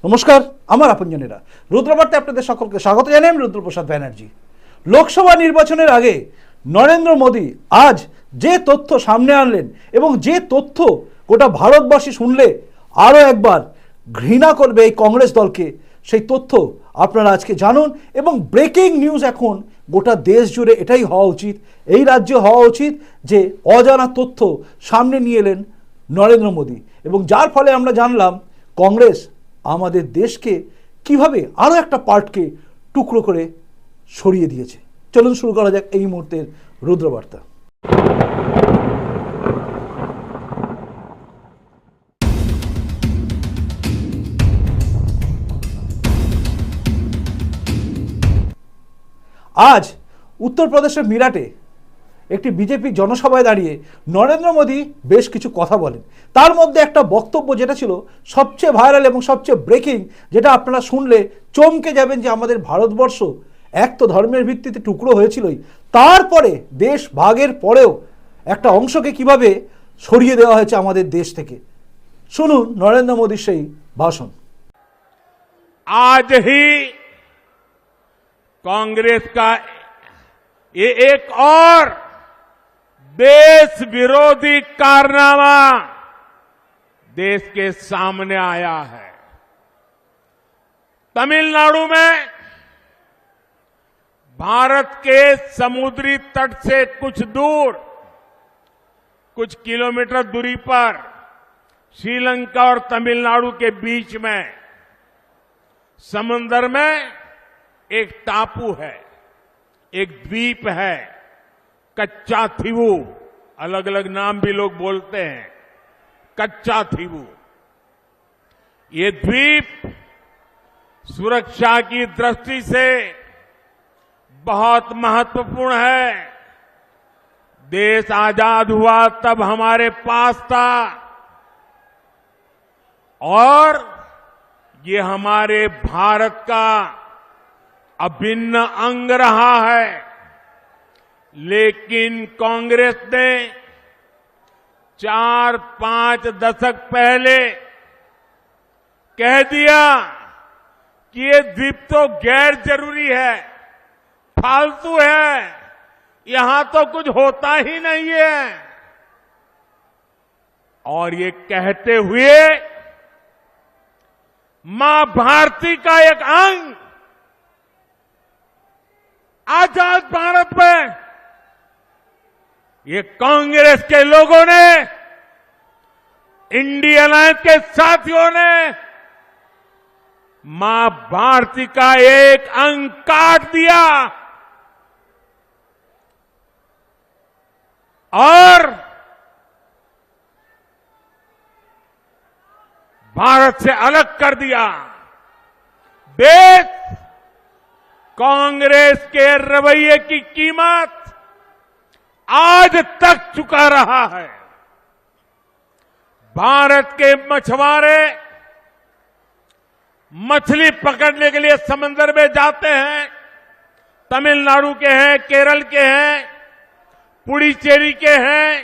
নমস্কার, আমার আপনজনেরা, রুদ্রবার্তায় আপনাদের সকলকে স্বাগত জানাই। আমি রুদ্রপ্রসাদ ব্যানার্জি। লোকসভা নির্বাচনের আগে নরেন্দ্র মোদী আজ যে তথ্য সামনে আনলেন এবং যে তথ্য গোটা ভারতবাসী শুনলে আরও একবার ঘৃণা করবে এই কংগ্রেস দলকে, সেই তথ্য আপনারা আজকে জানুন। এবং ব্রেকিং নিউজ এখন গোটা দেশ জুড়ে এটাই হওয়া উচিত, এই রাজ্যে হওয়া উচিত যে অজানা তথ্য সামনে নিয়ে এলেন নরেন্দ্র মোদী, এবং যার ফলে আমরা জানলাম কংগ্রেস আমাদের দেশকে কিভাবে আরও একটা পার্টকে টুকরো করে সরিয়ে দিয়েছে। চলুন শুরু করা যাক এই মুহূর্তের রুদ্রবার্তা। আজ উত্তরপ্রদেশের মিরাটে একটি বিজেপি জনসভায় দাঁড়িয়ে নরেন্দ্র মোদী বেশ কিছু কথা বলেন। তার মধ্যে একটা বক্তব্য যেটা ছিল সবচেয়ে ভাইরাল এবং সবচেয়ে ব্রেকিং, যেটা আপনারা শুনলে চমকে যাবেন যে আমাদের ভারতবর্ষ এক তো ধর্মের ভিত্তিতে টুকরো হয়েছিলই, তারপরে দেশ ভাগের পরেও একটা অংশকে কিভাবে সরিয়ে দেওয়া হয়েছে আমাদের দেশ থেকে। শুনুন নরেন্দ্র মোদীর সেই ভাষণ। आज ही कांग्रेस का ये एक और देश विरोधी कारनामा देश के सामने आया है। तमिलनाडु में भारत के समुद्री तट से कुछ दूर, कुछ किलोमीटर दूरी पर श्रीलंका और तमिलनाडु के बीच में समुद्र में एक टापू है, एक द्वीप है, कच्चा थीवू, अलग अलग नाम भी लोग बोलते हैं, कच्चा थीवू। ये द्वीप सुरक्षा की दृष्टि से बहुत महत्वपूर्ण है। देश आजाद हुआ तब हमारे पास था और ये हमारे भारत का अभिन्न अंग रहा है। लेकिन कांग्रेस ने 4-5 दशक पहले कह दिया कि ये द्वीप तो गैर जरूरी है, फालतू है, यहां तो कुछ होता ही नहीं है। और ये कहते हुए मां भारती का एक अंग आजाद भारत में ये कांग्रेस के लोगों ने, इंडियन अलायंस के साथियों ने मां भारती का एक अंग काट दिया और भारत से अलग कर दिया। देश कांग्रेस के रवैये की कीमत आज तक चुका रहा है। भारत के मछुआरे मछली पकड़ने के लिए समंदर में जाते हैं, तमिलनाडु के हैं, केरल के हैं, पुडुचेरी के हैं,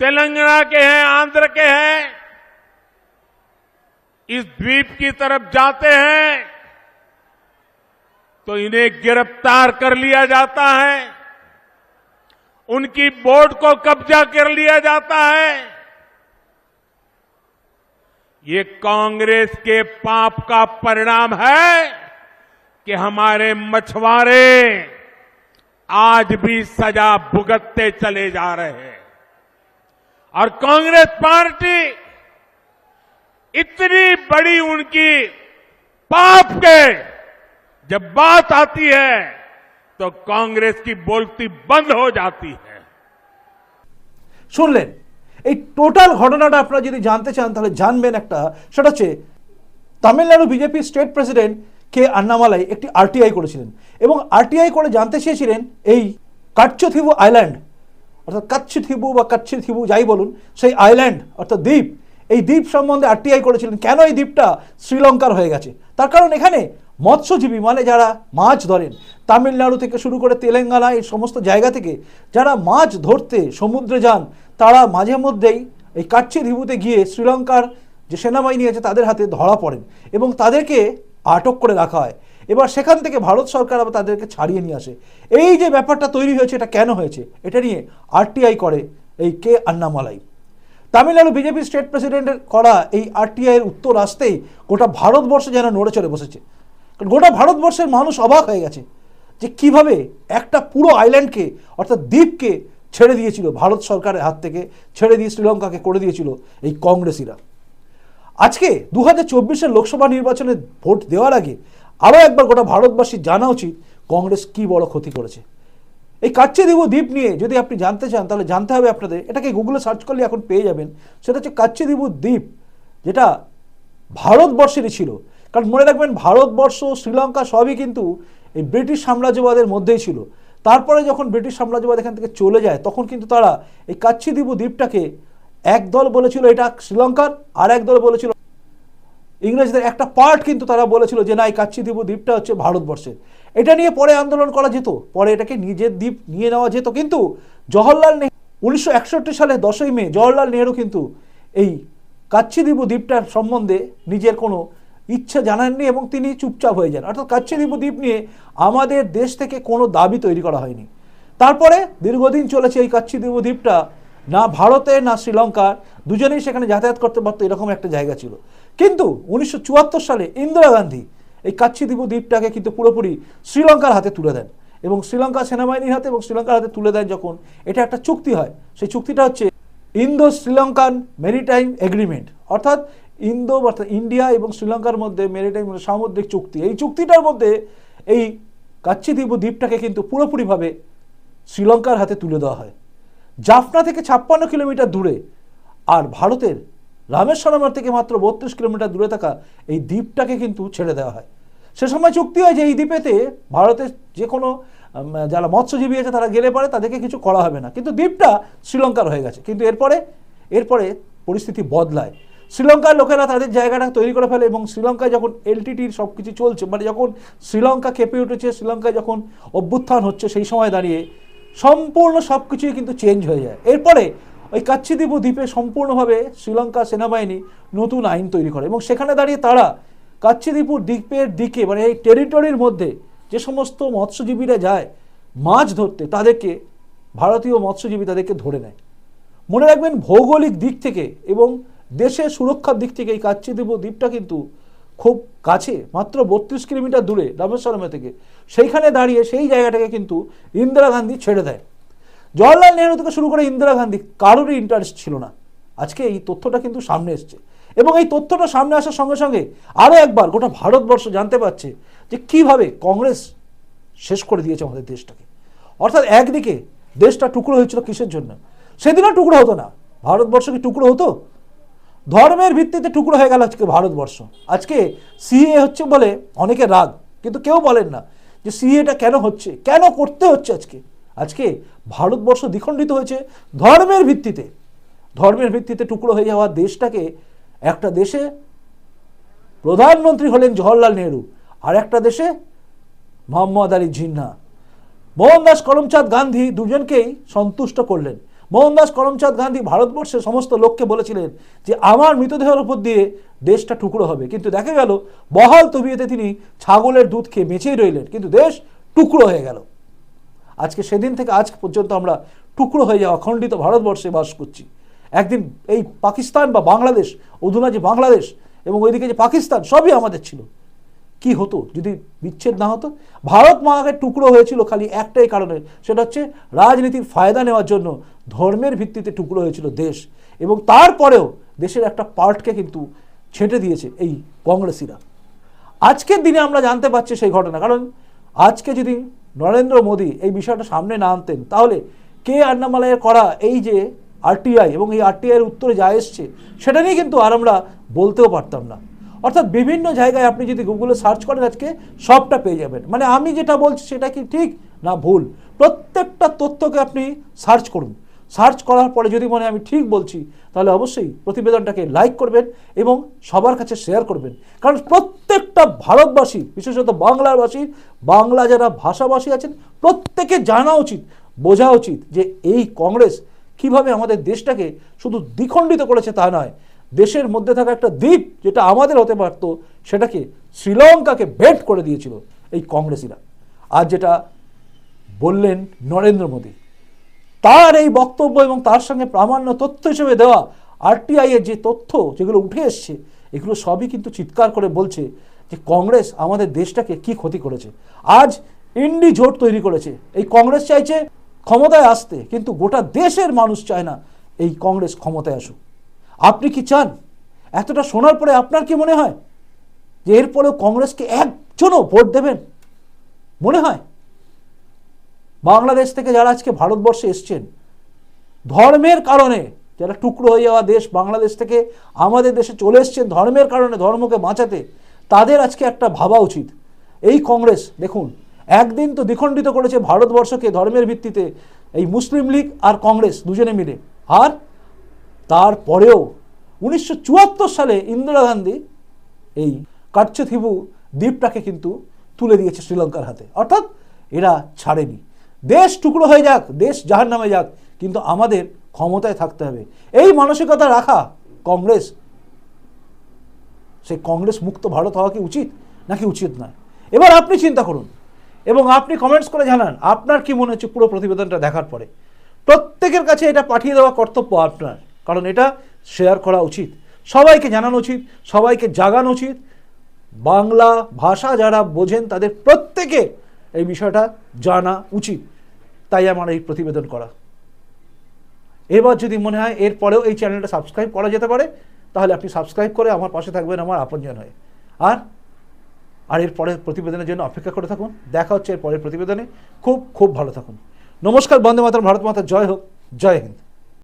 तेलंगाना के हैं, आंध्र के हैं, इस द्वीप की तरफ जाते हैं तो इन्हें गिरफ्तार कर लिया जाता है, उनकी बोट को कब्जा कर लिया जाता है। ये कांग्रेस के पाप का परिणाम है कि हमारे मछुआरे आज भी सजा भुगतते चले जा रहे हैं। और कांग्रेस पार्टी इतनी बड़ी उनकी पाप के जब बात आती है तो कांग्रेस की बोलती बंद हो जाती है। শুনলেন এই টোটাল ঘটনাটা আপনারা যদি জানতে চান তাহলে জানবেন একটা, সেটা হচ্ছে তামিলনাড়ু বিজেপি স্টেট প্রেসিডেন্ট কে আন্নামালাই একটি আরটিআই করেছিলেন এবং আরটিআই করে জানতে চেয়েছিলেন এই কাচ্চথিবু আইল্যান্ড, অর্থাৎ কাচ্চথিবু বা কাচ্চিথিবু যাই বলুন, সেই আইল্যান্ড অর্থাৎ দ্বীপ, এই দ্বীপ সম্বন্ধে আরটিআই করেছিলেন। কেন এই দ্বীপটা শ্রীলঙ্কার হয়ে গেছে? তার কারণ এখানে মৎস্যজীবী মানে যারা মাছ ধরেন, তামিলনাড়ু থেকে শুরু করে তেলেঙ্গানা এই সমস্ত জায়গা থেকে যারা মাছ ধরতে সমুদ্রে যান, তারা মাঝে মধ্যেই এই কাচ্চিথিবুতে গিয়ে শ্রীলঙ্কার যে সেনাবাহিনী আছে তাদের হাতে ধরা পড়েন এবং তাদেরকে আটক করে রাখা হয়। এবার সেখান থেকে ভারত সরকার আবার তাদেরকে ছাড়িয়ে নিয়ে আসে। এই যে ব্যাপারটা তৈরি হয়েছে, এটা কেন হয়েছে, এটা নিয়ে আরটিআই করে এই কে আন্নামালাই। তামিলনাড়ু বিজেপি স্টেট প্রেসিডেন্টের করা এই আরটিআইয়ের উত্তর আসতেই গোটা ভারতবর্ষ যেন নড়ে চড়ে বসেছে। গোটা ভারতবর্ষের মানুষ অবাক হয়ে গেছে যে কিভাবে একটা পুরো আইল্যান্ডকে অর্থাৎ দ্বীপকে ছেড়ে দিয়েছিল ভারত সরকারের হাত থেকে, ছেড়ে দিয়ে শ্রীলঙ্কাকে করে দিয়েছিল এই কংগ্রেসিরা। আজকে 2024-এর লোকসভা নির্বাচনে ভোট দেওয়ার আগে আরও একবার গোটা ভারতবাসীর জানা উচিত কংগ্রেস কি বড় ক্ষতি করেছে। এই কাচ্চিদ্বীপ দ্বীপ নিয়ে যদি আপনি জানতে চান তাহলে জানতে হবে আপনাদের, এটাকে গুগলে সার্চ করলে এখন পেয়ে যাবেন। সেটা হচ্ছে কাচ্চিদ্বীপ দ্বীপ, যেটা ভারতবর্ষেরই ছিল। কারণ মনে রাখবেন, ভারতবর্ষ শ্রীলঙ্কা সবই কিন্তু এই ব্রিটিশ সাম্রাজ্যবাদের মধ্যেই ছিল। তারপরে যখন ব্রিটিশ সাম্রাজ্যবাদ এখান থেকে চলে যায় তখন কিন্তু তারা এই কাচ্চিদ্বীপ দ্বীপটাকে এক দল বলেছিল এটা শ্রীলঙ্কার, আর এক দল বলেছিল, ইংরেজদের একটা পার্ট কিন্তু তারা বলেছিল যে না, এই কাচ্চিদ্বীপ দ্বীপটা হচ্ছে ভারতবর্ষের। এটা নিয়ে পরে আন্দোলন করা যেত, পরে এটাকে নিজের দ্বীপ নিয়ে নেওয়া যেত। কিন্তু জওহরলাল নেহরু 1961 সালে 10ই মে জওহরলাল নেহরু কিন্তু এই কাচ্চিদ্বীপ দ্বীপটার সম্বন্ধে নিজের কোনো ইচ্ছা জানাননি এবং তিনি চুপচাপ হয়ে যান। অর্থাৎ কাচ্চিদ্বীপ দ্বীপ নিয়ে আমাদের দেশ থেকে কোনো দাবি তৈরি করা হয়নি। তারপরে দীর্ঘদিন চলেছে এই কাচ্চিদ্বীপ দ্বীপটা, না ভারতে না শ্রীলঙ্কার, দুজনেই সেখানে যাতায়াত করতে পারতো, এরকম একটা জায়গা ছিল। কিন্তু 1974 সালে ইন্দিরা গান্ধী এই কাচ্চিদ্বীপ দ্বীপটাকে কিন্তু পুরোপুরি শ্রীলঙ্কার হাতে তুলে দেন এবং শ্রীলঙ্কা সেনাবাহিনীর হাতে এবং শ্রীলঙ্কার হাতে তুলে দেন যখন, এটা একটা চুক্তি হয়। সেই চুক্তিটা হচ্ছে ইন্দো শ্রীলঙ্কান মেরিটাইম এগ্রিমেন্ট, অর্থাৎ অর্থাৎ ইন্ডিয়া এবং শ্রীলঙ্কার মধ্যে মেরিটাইম সামুদ্রিক চুক্তি। এই চুক্তিটার মধ্যে এই কাচ্চিদ্বীপ দ্বীপটাকে কিন্তু পুরোপুরিভাবে শ্রীলঙ্কার হাতে তুলে দেওয়া হয়। জাফনা থেকে 56 কিলোমিটার দূরে, আর ভারতের রামেশ্বরমের থেকে মাত্র 32 কিলোমিটার দূরে থাকা এই দ্বীপটাকে কিন্তু ছেড়ে দেওয়া হয়। সে সময় চুক্তি হয় যে এই দ্বীপেতে ভারতের যে কোনো যারা মৎস্যজীবী আছে তারা গেলে পারে, তাদেরকে কিছু করা হবে না। কিন্তু দ্বীপটা শ্রীলঙ্কার হয়ে গেছে। কিন্তু এরপরে পরিস্থিতি বদলায়। শ্রীলঙ্কার লোকেরা তাদের জায়গাটা তৈরি করে ফেলে এবং শ্রীলঙ্কায় যখন এলটিটির সব কিছু চলছে, মানে যখন শ্রীলঙ্কা কেঁপে উঠেছে, শ্রীলঙ্কায় যখন অভ্যুত্থান হচ্ছে, সেই সময় দাঁড়িয়ে সম্পূর্ণ সব কিছুই কিন্তু চেঞ্জ হয়ে যায়। এরপরে ওই কাচ্চিদ্বীপ দ্বীপে সম্পূর্ণভাবে শ্রীলঙ্কা সেনাবাহিনী নতুন আইন তৈরি করে এবং সেখানে দাঁড়িয়ে তারা কাচ্চিদ্বীপ দ্বীপের দিকে, মানে এই টেরিটরির মধ্যে যে সমস্ত মৎস্যজীবীরা যায় মাছ ধরতে, তাদেরকে ভারতীয় মৎস্যজীবী তাদেরকে ধরে নেয়। মনে রাখবেন, ভৌগোলিক দিক থেকে এবং দেশের সুরক্ষার দিক থেকে এই কাচ্চিদ্বীপ দ্বীপটা কিন্তু খুব কাছে, মাত্র 32 কিলোমিটার দূরে রামেশ্বরমে থেকে। সেইখানে দাঁড়িয়ে সেই জায়গাটাকে কিন্তু ইন্দিরা গান্ধী ছেড়ে দেয়। জওহরলাল নেহরু থেকে শুরু করে ইন্দিরা গান্ধী কারোরই ইন্টারেস্ট ছিল না। আজকে এই তথ্যটা কিন্তু সামনে এসছে এবং এই তথ্যটা সামনে আসার সঙ্গে সঙ্গে আরও একবার গোটা ভারতবর্ষ জানতে পারছে যে কিভাবে কংগ্রেস শেষ করে দিয়েছে আমাদের দেশটাকে। অর্থাৎ একদিকে দেশটা টুকরো হয়েছিল কিসের জন্য? সেদিনও টুকরো হতো না। ভারতবর্ষ কি টুকরো হতো? ধর্মের ভিত্তিতে টুকরো হয়ে গেল আজকে ভারতবর্ষ। আজকে সিএ হচ্ছে বলে অনেকে রাগ, কিন্তু কেউ বলেন না যে সিএটা কেন হচ্ছে, কেন করতে হচ্ছে। আজকে ভারতবর্ষ দ্বিখণ্ডিত হয়েছে ধর্মের ভিত্তিতে। ধর্মের ভিত্তিতে টুকরো হয়ে যাওয়া দেশটাকে, একটা দেশে প্রধানমন্ত্রী হলেন জওহরলাল নেহরু, আর একটা দেশে মোহাম্মদ আলী জিন্না। মোহনদাস করমচাঁদ গান্ধী দুজনকেই সন্তুষ্ট করলেন। মোহনদাস করমচাঁদ গান্ধী ভারতবর্ষের সমস্ত লোককে বলেছিলেন যে আমার মৃতদেহের উপর দিয়ে দেশটা টুকরো হবে, কিন্তু দেখা গেল বহাল তবিয়তে তিনি ছাগলের দুধ খেয়ে বেঁচেই রইলেন, কিন্তু দেশ টুকরো হয়ে গেল। আজকে সেদিন থেকে আজ পর্যন্ত আমরা টুকরো হয়ে যাওয়া খণ্ডিত ভারতবর্ষে বাস করছি। একদিন এই পাকিস্তান বা বাংলাদেশ, অধুনা যে বাংলাদেশ এবং ওইদিকে যে পাকিস্তান, সবই আমাদের ছিল। কি হতো যদি বিচ্ছেদ না হতো? ভারত মহাকে টুকরো হয়েছিল খালি একটাই কারণে, সেটা হচ্ছে রাজনীতির ফায়দা নেওয়ার জন্য ধর্মের ভিত্তিতে টুকরো হয়েছিল দেশ। এবং তারপরেও দেশের একটা পার্টকে কিন্তু ছেঁটে দিয়েছে এই কংগ্রেসিরা। আজকের দিনে আমরা জানতে পারছি সেই ঘটনা, কারণ আজকে যদি নরেন্দ্র মোদী এই বিষয়টা সামনে না আনতেন তাহলে কে আন্নামালাইয়ের করা এই যে আরটিআই এবং এই আরটিআইয়ের উত্তরে যা এসছে সেটা নিয়ে কিন্তু আর আমরা বলতেও পারতাম না। অর্থাৎ বিভিন্ন জায়গায় আপনি যদি গুগলে সার্চ করেন আজকে সবটা পেয়ে যাবেন। মানে আমি যেটা বলছি সেটা কি ঠিক না ভুল, প্রত্যেকটা তথ্যকে আপনি সার্চ করুন। সার্চ করার পরে যদি মনে আমি ঠিক বলছি তাহলে অবশ্যই প্রতিবেদনটাকে লাইক করবেন এবং সবার কাছে শেয়ার করবেন। কারণ প্রত্যেকটা ভারতবাসী, বিশেষত বাংলাভাষী, বাংলা যারা ভাষাভাষী আছেন, প্রত্যেকে জানা উচিত, বোঝা উচিত যে এই কংগ্রেস কিভাবে আমাদের দেশটাকে শুধু দ্বিখণ্ডিত করেছে তা নয়, দেশের মধ্যে থাকা একটা দ্বীপ যেটা আমাদের হতে পারত সেটাকে শ্রীলঙ্কাকে ভেট করে দিয়েছিল এই কংগ্রেসীরা। আজ যেটা বললেন নরেন্দ্র মোদী, তার এই বক্তব্য এবং তার সঙ্গে প্রামাণ্য তথ্য হিসেবে দেওয়া আরটিআই এর যে তথ্য যেগুলো উঠে এসছে, এগুলো সবই কিন্তু চিৎকার করে বলছে যে কংগ্রেস আমাদের দেশটাকে কি ক্ষতি করেছে। আজ ইন্ডি জোট তৈরি করেছে। এই কংগ্রেস চাইছে ক্ষমতায় আসতে, কিন্তু গোটা দেশের মানুষ চায় না এই কংগ্রেস ক্ষমতায় আসুক। আপনি কি চান? এতটা শোনার পরে আপনার কি মনে হয় যে এরপরেও কংগ্রেসকে একজনও ভোট দেবেন? মনে হয় বাংলাদেশ থেকে যারা আজকে ভারতবর্ষে এসছেন ধর্মের কারণে, যারা টুকরো হয়ে যাওয়া দেশ বাংলাদেশ থেকে আমাদের দেশে চলে এসছেন ধর্মের কারণে, ধর্মকে বাঁচাতে, তাদের আজকে একটা ভাবা উচিত। এই কংগ্রেস দেখুন একদিন তো দ্বিখণ্ডিত করেছে ভারতবর্ষকে ধর্মের ভিত্তিতে, এই মুসলিম লীগ আর কংগ্রেস দুজনে মিলে। আর তারপরেও 1974 সালে ইন্দিরা গান্ধী এই কাচ্চথিবু দ্বীপটাকে কিন্তু তুলে দিয়েছে শ্রীলঙ্কার হাতে। অর্থাৎ এরা ছাড়েনি। দেশ টুকরো হয়ে যাক, দেশ জাহান্নামে যাক, কিন্তু আমাদের ক্ষমতায় থাকতে হবে, এই মানসিকতা রাখা কংগ্রেস। সেই কংগ্রেস মুক্ত ভারত হওয়া কি উচিত নাকি উচিত নয়? এবার আপনি চিন্তা করুন এবং আপনি কমেন্টস করে জানান আপনার কি মনে হচ্ছে পুরো প্রতিবেদনটা দেখার পরে। প্রত্যেকের কাছে এটা পাঠিয়ে দেওয়া কর্তব্য আপনার, কারণ এটা শেয়ার করা উচিত, সবাইকে জানানো উচিত, সবাইকে জাগানো উচিত। বাংলা ভাষা যারা বোঝেন তাদের প্রত্যেকে এই বিষয়টা জানা উচিত, তাই আমার এই প্রতিবেদন করা। এবার যদি মনে হয় এরপরেও এই চ্যানেলটা সাবস্ক্রাইব করা যেতে পারে, তাহলে আপনি সাবস্ক্রাইব করে আমার পাশে থাকবেন আমার আপনজন হয়ে। আর এর পরের প্রতিবেদনের জন্য অপেক্ষা করে থাকুন। দেখা হচ্ছে এর পরের প্রতিবেদনে। খুব খুব ভালো থাকুন। নমস্কার। বন্দে মাতরম। ভারত মাতা জয় হোক। জয় হিন্দ।